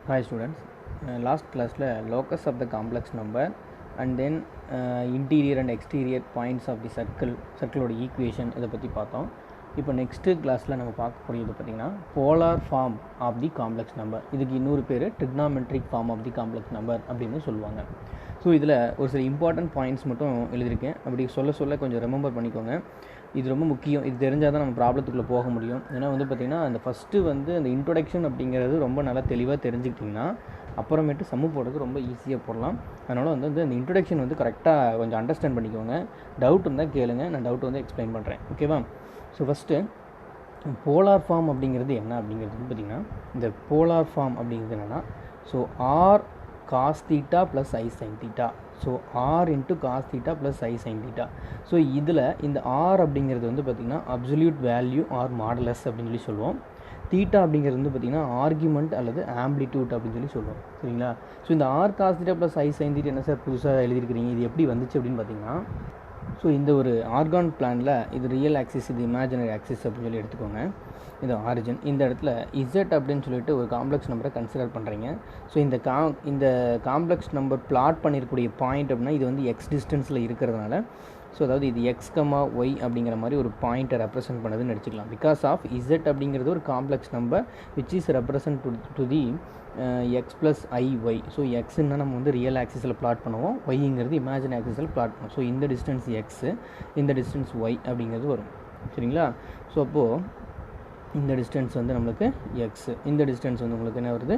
Hi students, last class locus of the complex number and then interior and exterior points of the circle equation இதை பற்றி பார்த்தோம். இப்போ next கிளாஸில் நம்ம பார்க்கக்கூடியது பார்த்திங்கன்னா polar form of the complex number. இதுக்கு இன்னொரு பேர் trigonometric form of the complex number அப்படின்னு சொல்லுவாங்க. ஸோ இதில் ஒரு சில இம்பார்ட்டன்ட் பாயிண்ட்ஸ் மட்டும் எழுதியிருக்கேன். அப்படி சொல்ல கொஞ்சம் ரிமெம்பர் பண்ணிக்கோங்க. இது ரொம்ப முக்கியம். இது தெரிஞ்சால் தான் நம்ம ப்ராப்ளத்துக்குள்ளே போக முடியும். ஏன்னா வந்து பார்த்திங்கன்னா அந்த ஃபஸ்ட்டு அந்த இன்ட்ரொடக்ஷன் அப்படிங்கிறது ரொம்ப நல்லா தெளிவாக தெரிஞ்சுக்கிட்டிங்கன்னா அப்புறமேட்டு சம்மு போடுறது ரொம்ப ஈஸியாக போடலாம். அதனால் அந்த இன்ட்ரொடக்ஷன் கரெக்டாக கொஞ்சம் அண்டர்ஸ்டாண்ட் பண்ணிக்கோங்க. டவுட் இருந்தால் கேளுங்க, நான் டவுட் எக்ஸ்பிளைன் பண்ணுறேன். ஓகேவா? ஸோ ஃபஸ்ட்டு போலார் ஃபார்ம் அப்படிங்கிறது என்ன அப்படிங்கிறது பார்த்திங்கன்னா, இந்த போலார் ஃபார்ம் அப்படிங்கிறது என்னென்னா, so r cos theta plus i sine theta, so r into cos theta plus i sine theta. So இதில் இந்த ஆர் அப்படிங்கிறது பார்த்திங்கன்னா அப்சல்யூட் வேல்யூ ஆர் மாடலஸ் அப்படின்னு சொல்லுவோம். தீட்டா அப்படிங்கிறது பார்த்திங்கன்னா ஆர்குமெண்ட் அல்லது ஆம்ப்ளிடியூட் அப்படின்னு சொல்லுவோம். சரிங்களா? ஸோ இந்த R cos theta plus i sine theta என்ன சார் புதுசாக எழுதியிருக்கிறீங்க, இது எப்படி வந்துச்சு அப்படின்னு பார்த்திங்கன்னா, ஸோ இந்த ஒரு ஆர்கான் பிளானில் இது ரியல் ஆக்சிஸ், இது இமேஜினரி ஆக்சிஸ் அப்படின்னு எடுத்துக்கோங்க. இது ஆரிஜின். இந்த இடத்துல இசட் அப்படின்னு சொல்லிட்டு ஒரு காம்ப்ளெக்ஸ் நம்பரை கன்சிடர் பண்ணுறீங்க. ஸோ இந்த காம்ப்ளெக்ஸ் நம்பர் பிளாட் பண்ணியிருக்கக்கூடிய பாயிண்ட் அப்படின்னா இது எக்ஸ் டிஸ்டன்ஸில் இருக்கிறதுனால, ஸோ அதாவது இது எக்ஸ் கமா ஒய் அப்படிங்கிற மாதிரி ஒரு பாயிண்ட்டை ரெப்ரசென்ட் பண்ணதுன்னு நடிச்சிக்கலாம். பிகாஸ் ஆஃப் இசட் அப்படிங்கிறது ஒரு complex number which is represent to the x plus i y. So எக்ஸ்ன்னா நம்ம ரியல் ஆக்சிஸில் பிளாட் பண்ணுவோம், ஒய்ங்கிறது இமேஜினரி ஆக்சிஸில் பிளாட் பண்ணுவோம். ஸோ இந்த டிஸ்டன்ஸ் எக்ஸு, இந்த டிஸ்டன்ஸ் ஒய் அப்படிங்கிறது வரும். சரிங்களா? ஸோ அப்போது இந்த டிஸ்டன்ஸ் நம்மளுக்கு எக்ஸு, இந்த டிஸ்டன்ஸ் உங்களுக்கு என்ன வருது,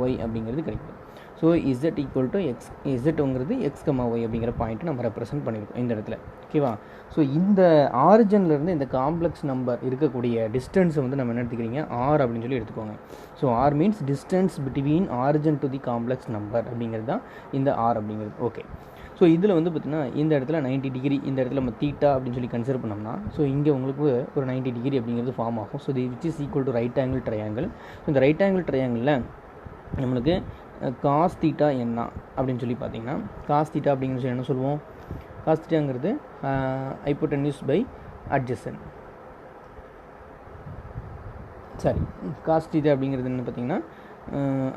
ஒய் அப்படிங்கிறது கிடைக்கும். So z equal to x, இசட்டுங்கிறது எக்ஸ் கமா ஒய் அப்படிங்கிற பாயிண்ட்டு நம்ம ரெப்ரசென்ட் பண்ணியிருக்கோம் இந்த இடத்துல. ஓகேவா? ஸோ இந்த ஆரிஜின்லேருந்து இந்த காம்ப்ளெக்ஸ் நம்பர் இருக்கக்கூடிய டிஸ்டன்ஸை நம்ம என்ன எடுத்துக்கிறீங்க, ஆர் அப்படின்னு சொல்லி எடுத்துக்கோங்க. So r means distance between origin to the complex number அப்படிங்கிறது தான் இந்த ஆர் அப்படிங்கிறது. ஓகே. ஸோ இதில் பார்த்திங்கன்னா இந்த இடத்துல 90 டிகிரி, இந்த இடத்துல நம்ம தீட்டா அப்படின்னு சொல்லி கன்சிடர் பண்ணோம்னா, ஸோ இங்கே உங்களுக்கு ஒரு 90 டிகிரி அப்படிங்கிறது ஃபார்ம் ஆகும். ஸோ இது which is equal to right angle triangle. So இந்த ரைட் ஆங்கிள் ட்ரையாங்கிளில் நம்மளுக்கு காஸ் தீட்டா என்ன அப்படின்னு சொல்லி பார்த்தீங்கன்னா, காஸ் தீட்டா அப்படிங்கிற சொல்லி என்ன சொல்லுவோம், காஸ் தீட்டாங்கிறது hypotenuse by adjacent. Sorry, cos theta அப்படிங்கிறது என்ன பார்த்தீங்கன்னா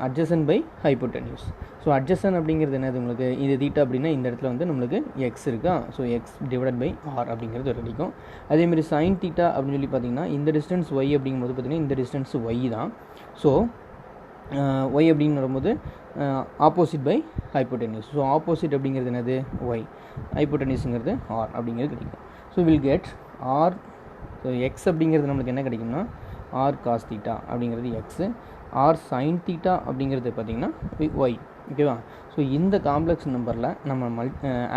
adjacent by hypotenuse. So adjacent அப்படிங்கிறது என்னது, உங்களுக்கு இது தீட்டா அப்படின்னா இந்த இடத்துல நம்மளுக்கு எக்ஸ் இருக்கா, so x divided by r அப்படிங்கிறது கிடைக்கும். அதேமாதிரி சைன் தீட்டா அப்படின்னு சொல்லி பார்த்தீங்கன்னா இந்த டிஸ்டன்ஸ் ஒய் அப்படிங்கும்போது பார்த்தீங்கன்னா இந்த டிஸ்டன்ஸ் ஒய் தான். ஸோ ஒய் அப்படின்னு வரும்போது opposite by hypotenuse. So opposite அப்படிங்கிறது என்னது, ஒய், ஹைப்போடென்யூஸுங்கிறது ஆர் அப்படிங்கிறது கிடைக்கும். So will get r. So x அப்படிங்கிறது நம்மளுக்கு என்ன கிடைக்கும்னா ஆர் காஸ் தீட்டா அப்படிங்கிறது எக்ஸு, ஆர் சைன் தீட்டா அப்படிங்கிறது பார்த்திங்கன்னா ஒய். ஓகேவா? ஸோ இந்த காம்ப்ளெக்ஸ் நம்பரில் நம்ம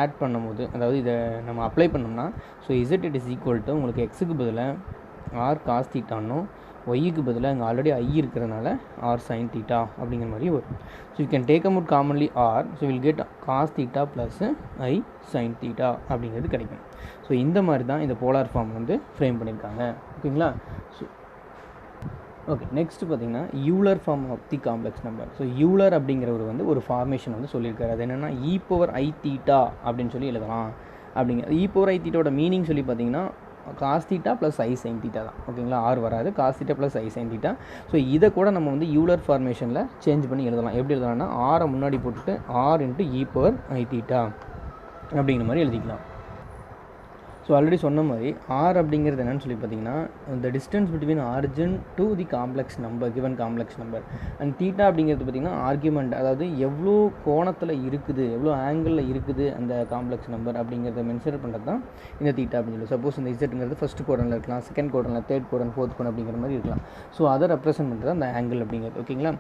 ஆட் பண்ணும்போது, அதாவது இதை நம்ம அப்ளை பண்ணோம்னா, so Z it is equal to உங்களுக்கு எக்ஸுக்கு பதிலாக ஆர் காஸ் தீட்டானும், ஒய்க்கு பதிலாக இங்கே ஆல்ரெடி ஐ இருக்கிறதுனால ஆர் சைன் தீட்டா அப்படிங்கிற மாதிரி வரும். So you can take out commonly r. So will get cos theta plus i sine theta அப்படிங்கிறது கிடைக்கும். ஸோ இந்த மாதிரி தான் இந்த போலார் ஃபார்ம் ஃப்ரேம் பண்ணியிருக்காங்க. ஓகேங்களா? ஸோ ஓகே, நெக்ஸ்ட் பார்த்தீங்கன்னா Euler form of the complex number. So Euler அப்படிங்கிறவர் ஒரு ஃபார்மேஷன் சொல்லியிருக்காரு. அது என்னென்னா இ பவர் ஐ தீட்டா அப்படின்னு சொல்லி எழுதலாம். அப்படிங்கிற இ பவர் ஐ தீட்டாவோட மீனிங் சொல்லி பார்த்தீங்கன்னா cos theta plus i sine theta தான். ஓகேங்களா? ஆர் வராது, cos theta plus i sine theta. So இதை கூட நம்ம யூலர் ஃபார்மேஷனில் சேஞ்ச் பண்ணி எழுதலாம். எப்படி எழுதலாம்னா ஆரை முன்னாடி போட்டுட்டு ஆர் இன்ட்டு இ பவர் ஐ தீட்டா அப்படிங்கிற மாதிரி எழுதிக்கலாம். ஸோ ஆல்ரெடி சொன்ன மாதிரி ஆர் அப்படிங்கிறது என்னென்னு சொல்லி பார்த்தீங்கன்னா இந்த distance between origin to the complex number, given complex number. And theta அப்படிங்கிறது பார்த்திங்கன்னா ஆர்குமெண்ட், அதாவது எவ்வளோ கோணத்தில் இருக்குது, எவ்வளோ ஆங்கிளில் இருக்குது அந்த காம்ப்ளெக்ஸ் நம்பர் அப்படிங்கிறத மென்ஷன் பண்ணுறது தான் இந்த தீட்டா அப்படின்னு சொல்லி. சப்போஸ் இந்த இசட்டுங்கிறது ஃபஸ்ட் கோடனில் இருக்கலாம், செகண்ட் கோடனில், தேர்ட் கோடன், ஃபோர்த் கோடன் அப்படிங்கிற மாதிரி இருக்கலாம். ஸோ அதை ரெப்ரசென்ட் பண்ணுறது அந்த ஆங்கிள் அப்படிங்கிறது. ஓகேங்களா?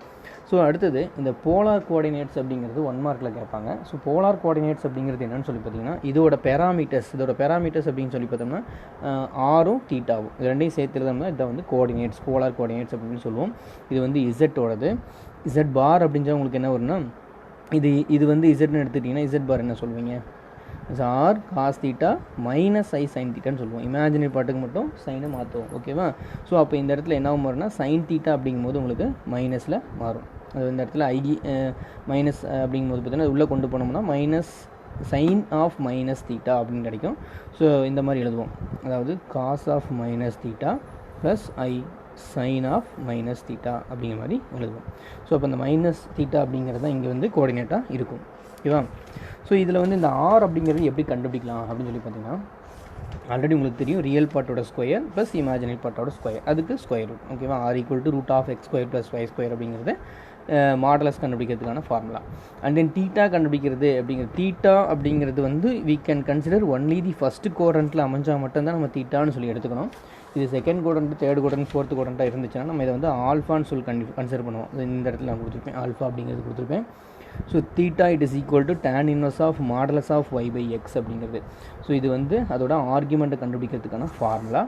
ஸோ அடுத்தது இந்த போலார் கோஆர்டினேட்ஸ் அப்படிங்கிறது 1 மார்க்கில் கேட்பாங்க. ஸோ போலார் கோஆர்டினேட்ஸ் அப்படிங்கிறது என்னென்னு சொல்லி பார்த்தீங்கன்னா இதோட பேராமீட்டர்ஸ் அப்படின்னு சொல்லி பார்த்தோம்னா ஆரும் தீட்டாவும் இது ரெண்டையும் சேர்த்து எழுதோம்னா இதை கோஆர்டினேட்ஸ், போலார் கோஆர்டினேட்ஸ் அப்படின்னு சொல்லுவோம். இது இசட்டோடது. இசட் பார் அப்படின்றா உங்களுக்கு என்ன வரும்னா இது இசட்னு எடுத்துக்கிட்டிங்கன்னா இசட் பார் என்ன சொல்லுவீங்க, R cos theta minus i sign தீட்டான்னு சொல்லுவோம். இமேஜினரி பாட்டுக்கு மட்டும் சைனை மாற்றுவோம். ஓகேவா? ஸோ அப்போ இந்த இடத்துல என்ன மாறும்னா சைன் தீட்டா அப்படிங்கும்போது உங்களுக்கு மைனஸில் மாறும். அது இந்த இடத்துல ஐ மைனஸ் அப்படிங்கும்போது பார்த்தீங்கன்னா உள்ளே கொண்டு போனோம்னா minus sine of minus theta அப்படின்னு கிடைக்கும். ஸோ இந்த மாதிரி எழுதுவோம். அதாவது cos of minus theta plus i sine of minus theta அப்படிங்கிற மாதிரி எழுதுவோம். ஸோ அப்போ இந்த மைனஸ் தீட்டா அப்படிங்கிறது தான் இங்கே வந்து கோஆர்டினேட்டாக இருக்கும். ஓகேவா? ஸோ இதில் வந்து இந்த ஆர் அப்படிங்கிறது எப்படி கண்டுபிடிக்கலாம் அப்படின்னு சொல்லி பார்த்தீங்கன்னா, ஆல்ரெடி உங்களுக்கு தெரியும் ரியல் பார்ட்டோட ஸ்கொயர் ப்ளஸ் இமேஜினரி பார்ட்டோட ஸ்கொயர், அதுக்கு ஸ்கொயர் ரூட். ஓகேவா? R equal to root of x square plus y square அப்படிங்கிறது மாடலஸ் கண்டுபிடிக்கிறதுக்கான ஃபார்முலா. அண்ட் தென் தீட்டா கண்டுபிடிக்கிறது அப்படிங்கிறது, தீட்டா அப்படிங்கிறது வந்து we can consider only the first குவாட்ரண்ட்டில் அமைஞ்சால் மட்டும்தான் நம்ம தீட்டான்னு சொல்லி எடுத்துக்கணும். இது second quadrant, third quadrant, fourth குவாட்ரண்ட்டாக இருந்துச்சுன்னா நம்ம இதை வந்து ஆல்ஃபான்னு சொல்லி கன்சிடர் பண்ணுவோம். இந்த இடத்துல நான் கொடுத்துருப்பேன், ஆல்ஃபா அப்படிங்கிறது கொடுத்துருப்பேன். So theta it is equal to tan inverse of modulus of y by x அப்படிங்கிறது. ஸோ இது வந்து அதோட ஆர்குமெண்ட்டை கண்டுபிடிக்கிறதுக்கான ஃபார்முலா.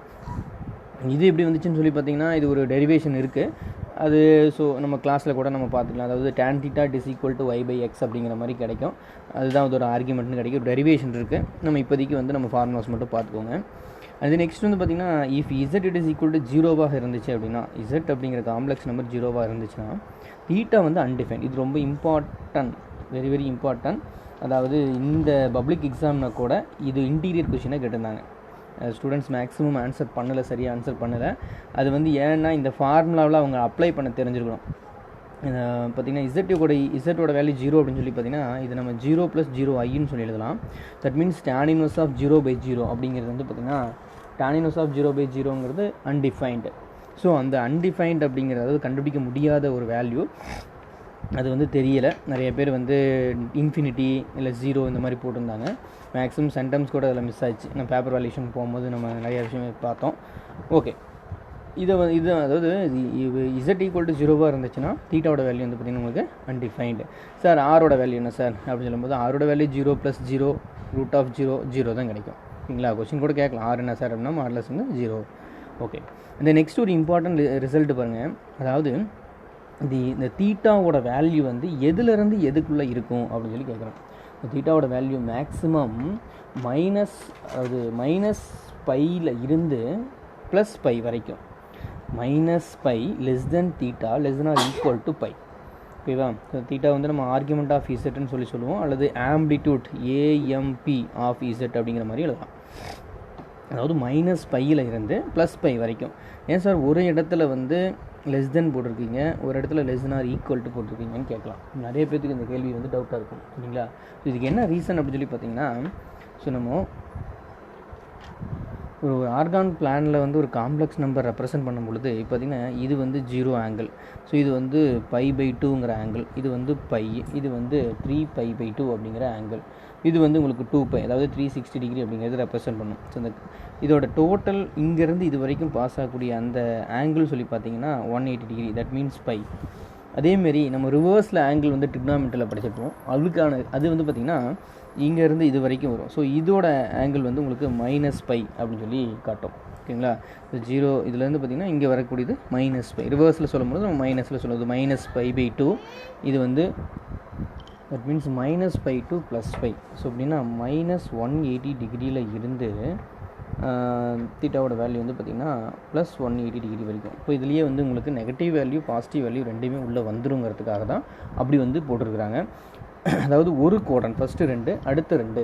இது எப்படி வந்துச்சுன்னு சொல்லி பார்த்தீங்கன்னா, இது ஒரு டெரிவேஷன் இருக்குது அது. ஸோ நம்ம கிளாஸில் கூட நம்ம பார்த்துக்கலாம். அதாவது tan theta it is equal to y by x அப்படிங்கிற மாதிரி கிடைக்கும். அதுதான் அதோட ஆர்குமெண்ட்னு கிடைக்கும். டெரிவேஷன் இருக்குது. நம்ம இப்போதைக்கு வந்து நம்ம ஃபார்முலாஸ் மட்டும் பார்த்துக்கோங்க. அது நெக்ஸ்ட் வந்து பார்த்திங்கன்னா, if Z it is equal to ஜீரோவாக இருந்துச்சு அப்படின்னா, இசட் அப்படிங்கிற காம்ப்ளெக்ஸ் நம்பர் ஜீரோவாக இருந்துச்சுன்னா தீட்டா வந்து அன்டிஃபைன். இது ரொம்ப இம்பார்ட்டன்ட், வெரி வெரி இம்பார்ட்டன்ட். அதாவது இந்த பப்ளிக் எக்ஸாம்னா கூட இது இன்டீரியர் கொஷினாக கேட்டிருந்தாங்க. ஸ்டூடெண்ட்ஸ் மேக்ஸிமம் ஆன்சர் பண்ணலை, சரியாக ஆன்சர் பண்ணலை. அது வந்து ஏன்னா இந்த ஃபார்முலாவில் அவங்க அப்ளை பண்ண தெரிஞ்சிருக்கணும். பார்த்திங்கன்னா இசட்டோட வேல்யூ 0 அப்படின்னு சொல்லி பார்த்திங்கன்னா, இது நம்ம 0 + 0 ஐன்னு சொல்லி எழுதலாம். That means tan inverse of 0/0 அப்படிங்கிறது வந்து பார்த்திங்கன்னா, tan இன்வர்ஸ் ஆஃப் 0/0ங்கிறது அன்டிஃபைன்டு. ஸோ அந்த அன்டிஃபைன்டு அப்படிங்கிறது, அதாவது கண்டுபிடிக்க முடியாத ஒரு வேல்யூ, அது வந்து தெரியலை. நிறைய பேர் வந்து இன்ஃபினிட்டி இல்லை 0 இந்த மாதிரி போட்டிருந்தாங்க. மேக்ஸிமம் சென்டம்ஸ் கூட அதில் மிஸ் ஆயிடுச்சு. நம்ம பேப்பர் வேல்யூஷன் போகும்போது நம்ம நிறைய விஷயம் பார்த்தோம். ஓகே, இது அதாவது இசட் ஈக்குவல் டு 0வாக இருந்துச்சுன்னா தீட்டாவோட வேல்யூ வந்து பார்த்திங்கன்னா உங்களுக்கு அன்டிஃபைன்டு. சார் ஆரோட வேல்யூ என்ன சார் அப்படின்னு சொல்லும்போது, ஆரோட வேல்யூ 0 + 0 ரூட் ஆஃப் 0 தான் கிடைக்கும். ஓகேங்களா? கொஸ்டின் கூட கேட்கலாம், ஆர் என்ன சார் அப்படின்னா மாடலஸ் வந்து 0. ஓகே, இந்த நெக்ஸ்ட் ஒரு இம்பார்ட்டன்ட் ரிசல்ட் பாருங்கள். அதாவது இந்த தீட்டாவோட வேல்யூ வந்து எதுலேருந்து எதுக்குள்ளே இருக்கும் அப்படின்னு சொல்லி கேட்குறோம். தீட்டாவோட வேல்யூ மேக்ஸிமம் -π இருந்து +π வரைக்கும். -π less than theta less than or equal to π. ஓகேவா? தீட்டா வந்து நம்ம ஆர்குமெண்ட் ஆஃப் இசட்னு சொல்லுவோம், அல்லது ஆம்பிளிடியூட் AMP ஆஃப் இசட் அப்படிங்கிற மாதிரி எழுதலாம். அதாவது -π இருந்து +π வரைக்கும். ஏன் சார் ஒரு இடத்துல வந்து லெஸ் தென் போட்டிருக்கீங்க, ஒரு இடத்துல less than or equal to போட்டிருக்கீங்கன்னு கேட்கலாம். நிறைய பேருக்கு இந்த கேள்வி வந்து டவுட்டாக இருக்கும். சரிங்களா? ஸோ இதுக்கு என்ன ரீசன் அப்படின்னு சொல்லி பார்த்தீங்கன்னா, ஸோ நம்ம ஒரு ஆர்கான் பிளானில் வந்து ஒரு காம்ப்ளெக்ஸ் நம்பர் ரெப்ரசென்ட் பண்ணும் பொழுது பார்த்திங்கன்னா, இது வந்து 0 ஆங்கிள், ஸோ இது வந்து π/2ங்கிற ஆங்கிள், இது வந்து π, இது வந்து 3π/2 அப்படிங்கிற ஆங்கிள், இது வந்து உங்களுக்கு 2π, அதாவது 360 டிகிரி அப்படிங்கிறது ரெப்ரசென்ட் பண்ணும். ஸோ இந்த இதோட டோட்டல் இங்கேருந்து இது வரைக்கும் பாஸ் ஆகக்கூடிய அந்த ஆங்கிள் சொல்லி பார்த்தீங்கன்னா 180 டிகிரி, தட் மீன்ஸ் π. அதேமாரி நம்ம ரிவர்ஸில் ஆங்கிள் வந்து ட்ரிக்னாமெட்ரியில் படிச்சிருப்போம். அது வந்து பார்த்திங்கன்னா இங்கேருந்து இது வரைக்கும் வரும். ஸோ இதோட ஆங்கிள் வந்து உங்களுக்கு -π அப்படின்னு சொல்லி காட்டும். ஓகேங்களா? இந்த 0 இதுலேருந்து பார்த்திங்கன்னா இங்கே வரக்கூடியது -π. ரிவர்ஸில் சொல்லும்போது நம்ம மைனஸில் சொல்லுவது -π/2. இது வந்து தட் மீன்ஸ் -π to +π. ஸோ அப்படின்னா -180 டிகிரியில் இருந்து தீட்டாவோட வேல்யூ வந்து பார்த்திங்கன்னா +180 டிகிரி வரைக்கும். இப்போ இதுலேயே வந்து உங்களுக்கு நெகட்டிவ் வேல்யூ பாசிட்டிவ் வேல்யூ ரெண்டுமே உள்ளே வந்துருங்கிறதுக்காக தான் அப்படி வந்து போட்டிருக்கிறாங்க. அதாவது ஒரு குவாட்ரண்ட், ஃபஸ்ட்டு 2, அடுத்த 2,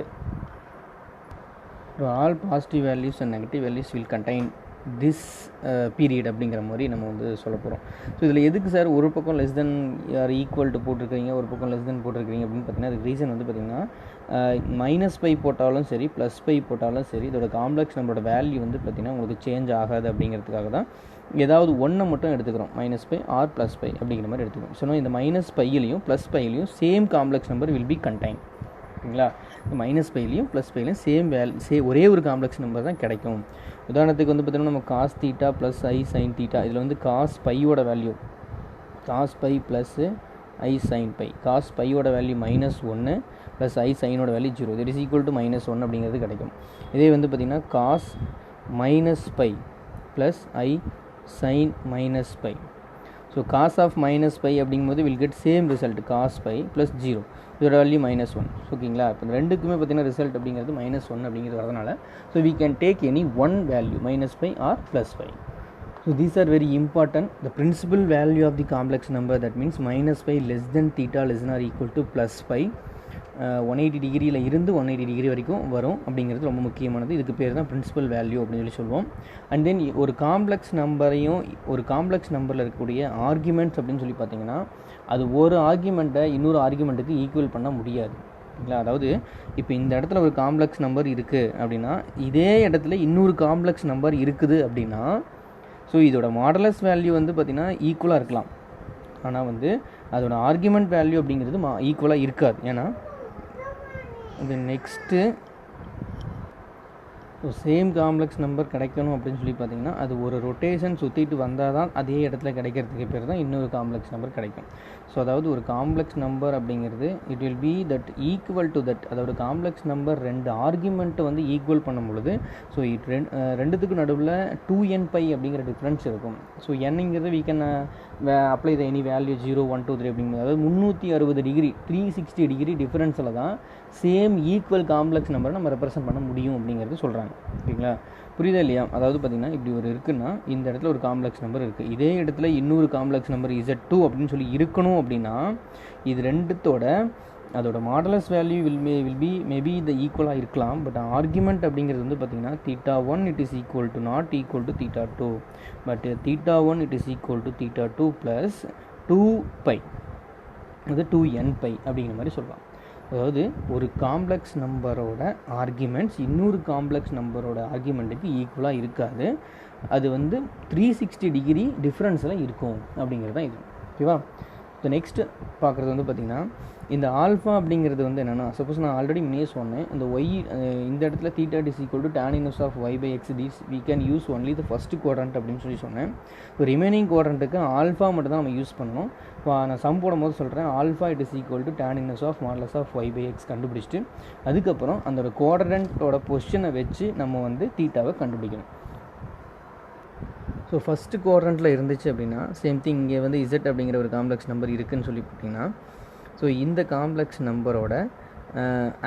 all positive values and negative values will contain this period அப்படிங்கிற மாதிரி நம்ம வந்து சொல்ல போகிறோம். ஸோ இதில் எதுக்கு சார் ஒரு பக்கம் less than or equal to போட்டிருக்கீங்க, ஒரு பக்கம் லெஸ் தென் போட்டிருக்கீங்க அப்படின்னு பார்த்தீங்கன்னா, அதுக்கு ரீசன் வந்து பார்த்திங்கன்னா, -π போட்டாலும் சரி +π போட்டாலும் சரி இதோட காம்ப்ளெக்ஸ் நம்மளோட வேல்யூ வந்து பார்த்திங்கன்னா உங்களுக்கு சேஞ்ச் ஆகாது அப்படிங்கிறதுக்காக தான் ஏதாவது ஒன்றை மட்டும் எடுத்துக்கிறோம், -π ஆர் +π அப்படிங்கிற மாதிரி எடுத்துக்கிறோம். ஸோ இந்த -πலையும் +πலையும் same complex number will be contain. ஓகேங்களா? -πலையும் +πலையும் ஒரே ஒரு காம்ப்ளெக்ஸ் நம்பர் தான் கிடைக்கும். உதாரணத்துக்கு வந்து பார்த்திங்கன்னா, நம்ம cos θ + I sin θ, இதில் வந்து cos πயோட value cos π + I sin π, cos πயோட வேல்யூ -1 + I சைனோட value 0, that is equal to -1 அப்படிங்கிறது கிடைக்கும். இதே வந்து பார்த்திங்கன்னா cos -π + I sin -π. So cos of -π அப்படிங்கும்போது will get same result cos π + 0, இதோட வேல்யூ -1. ஓகேங்களா? இப்போ இந்த ரெண்டுக்குமே பார்த்திங்கன்னா ரிசல்ட் அப்படிங்கிறது -1 அப்படிங்கிறது வரதுனால so we can take any one value -π or +π. So these are very important. The principal value of the complex number, that means -π less than theta less than or equal to +π. 180 டிகிரியில் இருந்து 180 degree வரைக்கும் வரும் அப்படிங்கிறது ரொம்ப முக்கியமானது. இதுக்கு பேர் தான் பிரின்சிபல் வேல்யூ அப்படின்னு சொல்லி சொல்லுவோம். அண்ட் தென் ஒரு காம்ப்ளெக்ஸ் நம்பரையும் ஒரு காம்ப்ளெக்ஸ் நம்பரில் இருக்கக்கூடிய ஆர்குமெண்ட்ஸ் அப்படின்னு சொல்லி பார்த்தீங்கன்னா அது ஒரு ஆர்குமெண்ட்டை இன்னொரு ஆர்குமெண்ட்டுக்கு ஈக்குவல் பண்ண முடியாது. இல்லைங்களா? அதாவது இப்போ இந்த இடத்துல ஒரு காம்ப்ளெக்ஸ் நம்பர் இருக்குது அப்படின்னா இதே இடத்துல இன்னொரு காம்ப்ளெக்ஸ் நம்பர் இருக்குது அப்படின்னா ஸோ இதோட மாடலஸ் வேல்யூ வந்து பார்த்திங்கன்னா ஈக்குவலாக இருக்கலாம். ஆனால் வந்து அதோட ஆர்குமெண்ட் வேல்யூ அப்படிங்கிறது ஈக்குவலாக இருக்காது. ஏன்னா இது next so same complex number கிடைக்கணும் அப்படின்னு சொல்லி பார்த்தீங்கன்னா அது ஒரு ரொட்டேஷன் சுற்றிட்டு வந்தால் தான் அதே இடத்துல கிடைக்கிறதுக்கு பேர் தான் இன்னொரு காம்ப்ளெக்ஸ் நம்பர் கிடைக்கும். ஸோ அதாவது ஒரு காம்ப்ளெக்ஸ் நம்பர் அப்படிங்கிறது it will be that equal to that, அதோட காம்ப்ளெக்ஸ் நம்பர் ரெண்டு ஆர்குமெண்ட்டை வந்து ஈக்குவல் பண்ணும் பொழுது ஸோ ரெண்டுத்துக்கு நடுவில் 2n பை அப்படிங்கிற டிஃப்ரென்ஸ் இருக்கும். ஸோ என்னங்கிறது we can apply the any value 0 1 2 3 அப்படிங்கிறது, அதாவது 360 டிகிரி 360 டிகிரி டிஃப்ரென்ஸில் தான் சேம் ஈக்குவல் காம்ப்ளெக்ஸ் நம்பரை நம்ம ரெப்ரசென்ட் பண்ண முடியும் அப்படிங்கிறது சொல்கிறாங்க. ஓகேங்களா? புரியுதா இல்லையா? அதாவது பார்த்திங்கன்னா இப்படி ஒரு இருக்குன்னா இந்த இடத்துல ஒரு காம்ப்ளெக்ஸ் நம்பர் இருக்குது, இதே இடத்துல இன்னொரு காம்ப்ளெக்ஸ் நம்பர் Z2 அப்படின்னு சொல்லி இருக்கணும் அப்படின்னா இது ரெண்டுத்தோட அதோட modulus value will be maybe இந்த ஈக்குவலாக இருக்கலாம். பட் ஆர்குமெண்ட் அப்படிங்கிறது வந்து பார்த்திங்கன்னா θ1 it is equal to not equal to θ2, but θ1 it is equal to θ2 plus 2π, அது 2n பை அப்படிங்கிற மாதிரி சொல்லலாம். அதாவது ஒரு காம்ப்ளெக்ஸ் நம்பரோட ஆர்குமெண்ட்ஸ் இன்னொரு காம்ப்ளெக்ஸ் நம்பரோட ஆர்குமெண்ட்டுக்கு ஈக்குவலாக இருக்காது, அது வந்து 360 டிகிரி டிஃப்ரென்ஸில் இருக்கும் அப்படிங்கிறது தான் இது. ஓகேவா? இப்போ நெக்ஸ்ட்டு பார்க்குறது வந்து பார்த்திங்கன்னா இந்த ஆல்ஃபா அப்படிங்கிறது வந்து என்னென்னா, சப்போஸ் நான் ஆல்ரெடி முன்னே சொன்னேன் இந்த ஒய் இந்த இடத்துல θ is equal to tan inverse of y by x this we can use only the first quadrant அப்படின்னு சொல்லி சொன்னேன். இப்போ ரிமைனிங் குவாட்ரண்ட்டுக்கு ஆல்ஃபா மட்டும் தான் நம்ம யூஸ் பண்ணணும். இப்போ நான் சம் போடும்போது சொல்கிறேன் alpha it is equal to tan inverse of modulus of y by x கண்டுபிடிச்சிட்டு அதுக்கப்புறம் அந்த குவாட்ரண்ட்டோட பொசிஷனை வச்சு நம்ம வந்து தீட்டாவை கண்டுபிடிக்கணும். ஸோ ஃபஸ்ட்டு குவாட்ரண்ட்டில் இருந்துச்சு அப்படின்னா சேம் திங் இங்கே வந்து Z அப்படிங்கிற ஒரு காம்ப்ளெக்ஸ் நம்பர் இருக்குதுன்னு சொல்லி பார்த்தீங்கன்னா ஸோ இந்த காம்ப்ளெக்ஸ் நம்பரோட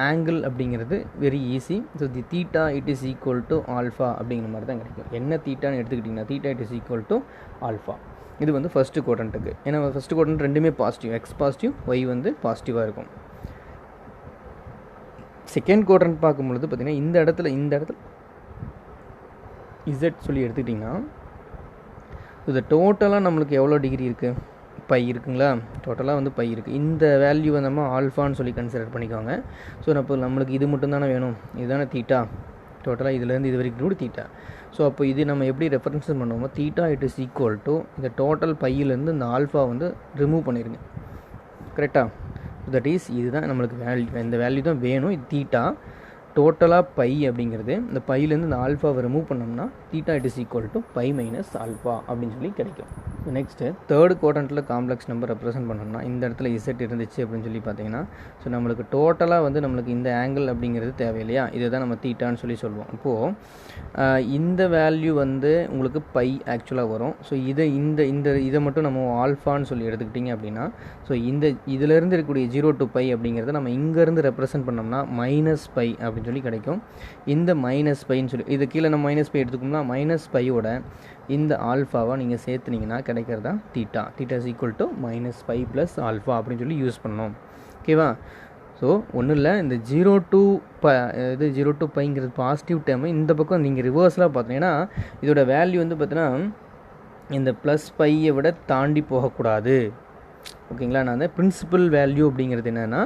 ஆங்கிள் அப்படிங்கிறது very easy. So the theta it is equal to alpha அப்படிங்கிற மாதிரி தான் கிடைக்கும். என்ன தீட்டான்னு எடுத்துக்கிட்டிங்கன்னா theta it is equal to alpha. இது வந்து ஃபஸ்ட்டு குவாட்ரண்ட்டுக்கு, ஏன்னா ஃபஸ்ட்டு குவாட்ரண்ட் ரெண்டுமே பாசிட்டிவ், எக்ஸ் பாசிட்டிவ் ஒய் வந்து பாசிட்டிவாக இருக்கும். செகண்ட் குவாட்ரண்ட் பார்க்கும்பொழுது பார்த்திங்கன்னா இந்த இடத்துல Z சொல்லி எடுத்துக்கிட்டிங்கன்னா இது டோட்டலாக நம்மளுக்கு எவ்வளோ டிகிரி இருக்குது, பை இருக்குங்களா, டோட்டலாக வந்து பை இருக்குது. இந்த வேல்யூவை நம்ம ஆல்ஃபான்னு சொல்லி கன்சிடர் பண்ணிக்கோங்க. ஸோ அப்போ நம்மளுக்கு இது மட்டும் தானே வேணும், இதுதானே தீட்டா, டோட்டலாக இதுலேருந்து இது வரைக்கும் கூட தீட்டா. ஸோ அப்போ இது நம்ம எப்படி ரெஃபரன்ஸ் பண்ணுவோமோ theta it is equal to இந்த டோட்டல் பையிலேருந்து இந்த ஆல்ஃபா வந்து ரிமூவ் பண்ணிடுங்க. கரெக்டாக? தட் இஸ் இதுதான் நம்மளுக்கு வேல்யூ, இந்த வேல்யூ தான் வேணும். இது தீட்டா டோட்டலாக பை அப்படிங்கிறது இந்த பையிலேருந்து இந்த ஆல்ஃபாவை ரிமூவ் பண்ணோம்னா theta it is equal to pi minus alpha அப்படின்னு சொல்லி கிடைக்கும். ஸோ நெக்ஸ்ட்டு தேர்ட் குவாட்ரண்ட்டில் காம்ப்ளெக்ஸ் நம்பர் ரெப்ரசென்ட் பண்ணோம்னா இந்த இடத்துல Z இருந்துச்சு அப்படின்னு சொல்லி பார்த்தீங்கன்னா ஸோ நம்மளுக்கு டோட்டலாக வந்து நம்மளுக்கு இந்த ஆங்கிள் அப்படிங்கிறது தேவையில்லையா, இதுதான் நம்ம தீட்டான்னு சொல்லி சொல்லுவோம். இப்போது இந்த வேல்யூ வந்து உங்களுக்கு பை ஆக்சுவலாக வரும். ஸோ இதை மட்டும் நம்ம ஆல்ஃபான்னு சொல்லி எடுத்துக்கிட்டிங்க அப்படின்னா ஸோ இதிலேருந்து இருக்கக்கூடிய 0 to பை அப்படிங்கிறத நம்ம இங்கேருந்து ரெப்ரசென்ட் பண்ணோம்னா மைனஸ் பை அப்படின்னு சொல்லி கிடைக்கும். இந்த மைனஸ் பைன்னு சொல்லி இது கீழே நம்ம மைனஸ் பை எடுத்துக்கோம்னா மைனஸ் பையோட இந்த ஆல்ஃபாவை நீங்கள் சேர்த்துனீங்கன்னா கிடைக்கிறதா theta. Theta is equal to minus pi plus alpha அப்படின்னு சொல்லி யூஸ் பண்ணணும். ஓகேவா? ஸோ ஒன்றும் இல்லை, இந்த 0 to பைங்கிறது பாசிட்டிவ் டேர்மு இந்த பக்கம் நீங்கள் ரிவர்ஸலாக பார்த்தீங்கன்னா இதோட வேல்யூ வந்து பார்த்தீங்கன்னா இந்த ப்ளஸ் பையை விட தாண்டி போகக்கூடாது. ஓகேங்களா? நான் அந்த பிரின்சிபல் வேல்யூ அப்படிங்கிறது என்னென்னா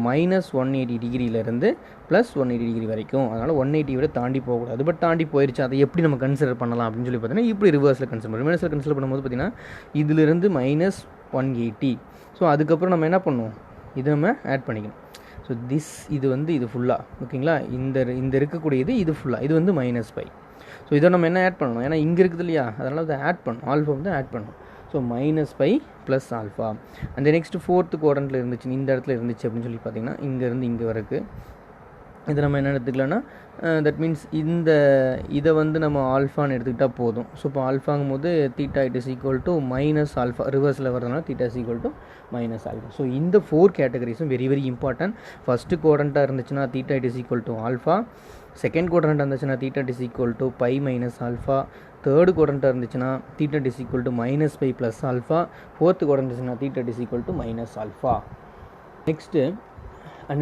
மைனஸ் 180 டிகிரியிலேருந்து ப்ளஸ் 180 டிகிரி வரைக்கும், அதனால் 180 விட தாண்டி போகக்கூடாது. பட் தாண்டி போயிடுச்சு, அதை எப்படி நம்ம கன்சிடர் பண்ணலாம் அப்படின்னு சொல்லி பார்த்தீங்கன்னா இப்படி ரிவர்ஸில் கன்சிடர் பண்ணுவோம். ரிவர்ஸில் கன்சிடர் பண்ணும்போது பார்த்திங்கன்னா இதிலிருந்து மைனஸ் 180. ஸோ அதுக்கப்புறம் நம்ம என்ன பண்ணுவோம், இது நம்ம ஆட் பண்ணிக்கணும். ஸோ இது வந்து இது ஃபுல்லாக ஓகேங்களா, இந்த இருக்கக்கூடியது இது ஃபுல்லாக இது வந்து மைனஸ் பை. ஸோ இதை நம்ம என்ன ஆட் பண்ணணும், ஏன்னா இங்கே இருக்குது இல்லையா, அதனால் அதை ஆட் பண்ணணும், ஆல்ஃபா வந்து ஆட் பண்ணணும். So minus pi plus alpha. அந்த நெக்ஸ்ட்டு ஃபோர்த்து குவாட்ரண்ட்டில் இருந்துச்சு, இந்த இடத்துல இருந்துச்சு அப்படின்னு சொல்லி பார்த்தீங்கன்னா இங்கேருந்து இங்கே வரைக்கும் இதை நம்ம என்ன எடுத்துக்கலாம்னா தட் மீன்ஸ் இதை வந்து நம்ம ஆல்ஃபான்னு எடுத்துக்கிட்டால் போதும். ஸோ இப்போ ஆல்ஃபாங்கும் போது theta it is equal to minus alpha, ரிவர்ஸில் வரதுனால theta is equal to minus alpha. So இந்த 4 கேட்டகரிஸும் வெரி வெரி இம்பார்ட்டன்ட். ஃபஸ்ட்டு குவாட்ரண்ட்டாக இருந்துச்சுன்னா theta it is equal to alpha, second quadrant இருந்துச்சுன்னா theta it is equal to pi minus alpha, third குவாட்ரண்ட்டாக இருந்துச்சுன்னா theta it is equal to minus pi plus alpha, fourth quadrant இருந்துச்சுன்னா theta it is equal to minus alpha. Next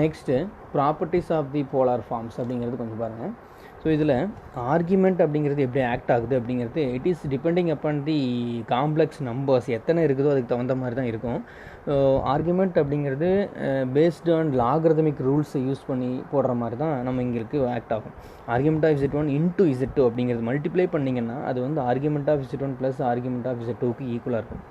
next properties of the polar forms அப்படிங்கிறது கொஞ்சம் பாருங்கள். So இதில் argument அப்படிங்கிறது எப்படி act ஆகுது அப்படிங்கிறது it is depending upon the complex numbers எத்தனை இருக்குதோ அதுக்கு தகுந்த மாதிரி தான் இருக்கும். ஆர்குமெண்ட் அப்படிங்கிறது பேஸ்டு ஆன் லாகரிதமிக் ரூல்ஸை யூஸ் பண்ணி போடுற மாதிரி தான் நம்ம இங்கே ஆக்ட் ஆகும். Argument of Z1 into Z2 அப்படிங்கிறது மல்டிப்ளை பண்ணிங்கன்னா அது வந்து argument of Z1 plus argument of Z2க்கு ஈக்குவலாக இருக்கும்.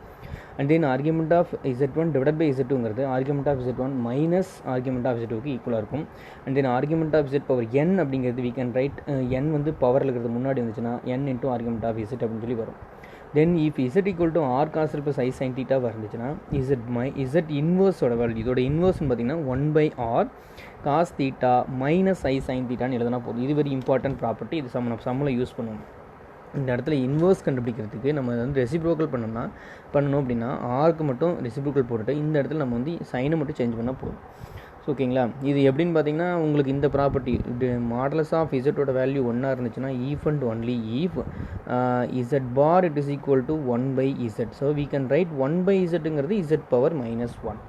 And then argument of Z1 divide by Z2ங்கிறது argument of Z1 minus argument of Z2க்கு ஈக்குவலாக இருக்கும். And then argument of Z power n அப்படிங்கிறது we can write n வந்து பவரில் இருக்கிறது முன்னாடி வந்துச்சுன்னா n into argument of Z அப்படின்னு சொல்லி வரும். Then if Z equal to R cos plus I sin θ இருந்துச்சுன்னா Z இன்வர்ஸோட வேல்யூ இதோட இன்வர்ஸ்னு பார்த்தீங்கன்னா 1/R cos θ minus I sin θன்னு எழுதுனா போதும். இது வெரி இம்பார்ட்டன்ட் ப்ராப்பர்ட்டி. இது சம்மில் யூஸ் பண்ணுவோம். இந்த இடத்துல இன்வர்ஸ் கண்டுபிடிக்கிறதுக்கு நம்ம வந்து ரெசிப்ரோக்கல் பண்ணணும் அப்படின்னா ஆர்க்கு மட்டும் ரெசிப்ரோக்கல் போட்டுட்டு இந்த இடத்துல நம்ம வந்து சைனை மட்டும் சேஞ்ச் பண்ணால் போதும். ஸோ ஓகேங்களா. இது எப்படின்னு பார்த்தீங்கன்னா உங்களுக்கு இந்த ப்ராப்பர்ட்டி மாடலஸ் ஆஃப் இசட்டோட வேல்யூ ஒன்றா இருந்துச்சுன்னா if and only if z bar it is equal to 1/Z. So we can write 1/Zங்கிறது Z பவர் -1.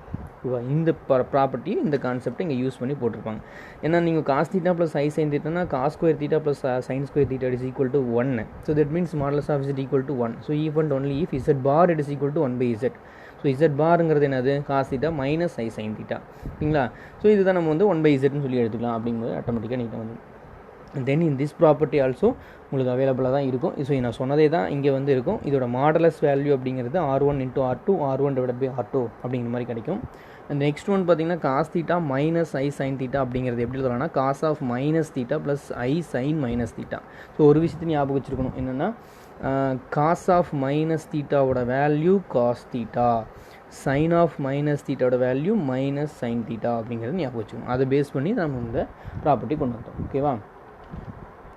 இந்த ப்ராப்பர்ட்டி இந்த கான்செப்டை இங்கே யூஸ் பண்ணி போட்டிருப்பாங்க. ஏன்னா நீங்கள் cos theta plus i sine தீட்டானா cos square theta plus sine square theta is equal to 1. So that means modulus of Z equal to 1. So if and only if Z bar it is equal to 1/Z. So Z பாருங்கிறது என்னது cos theta minus i sine theta. ஓகேங்களா. So இதுதான் நம்ம வந்து 1/Zன்னு சொல்லி எடுத்துக்கலாம் அப்படிங்கும்போது ஆட்டோமேட்டிக்காக நீங்கள் வந்து தென் இன் திஸ் ப்ராப்பர்ட்டி ஆல்சோ உங்களுக்கு அவைலபிளாக தான் இருக்கும். ஸோ நான் சொன்னதே தான் இங்கே வந்து இருக்கும். இதோட மாடலஸ் வேல்யூ அப்படிங்கிறது R1 into R2 R1 divide by R2 அப்படிங்கிற மாதிரி கிடைக்கும். அந்த நெக்ஸ்ட் ஒன் பார்த்தீங்கன்னா cos theta minus i sine theta அப்படிங்கிறது எப்படி சொல்லலாம்னா cos of minus theta plus i sine minus theta. So ஒரு விஷயத்தையும் ஞாபகம் வச்சுருக்கணும் என்னென்னா காஸ் ஆஃப் மைனஸ் தீட்டாவோட value cos theta, sine of minus தீட்டாவோட வேல்யூ மைனஸ் சைன் தீட்டா அப்படிங்கிறது ஞாபகம் வச்சுக்கணும். அதை பேஸ் பண்ணி நம்ம இந்த ப்ராப்பர்ட்டி கொண்டு வந்தோம். ஓகேவா.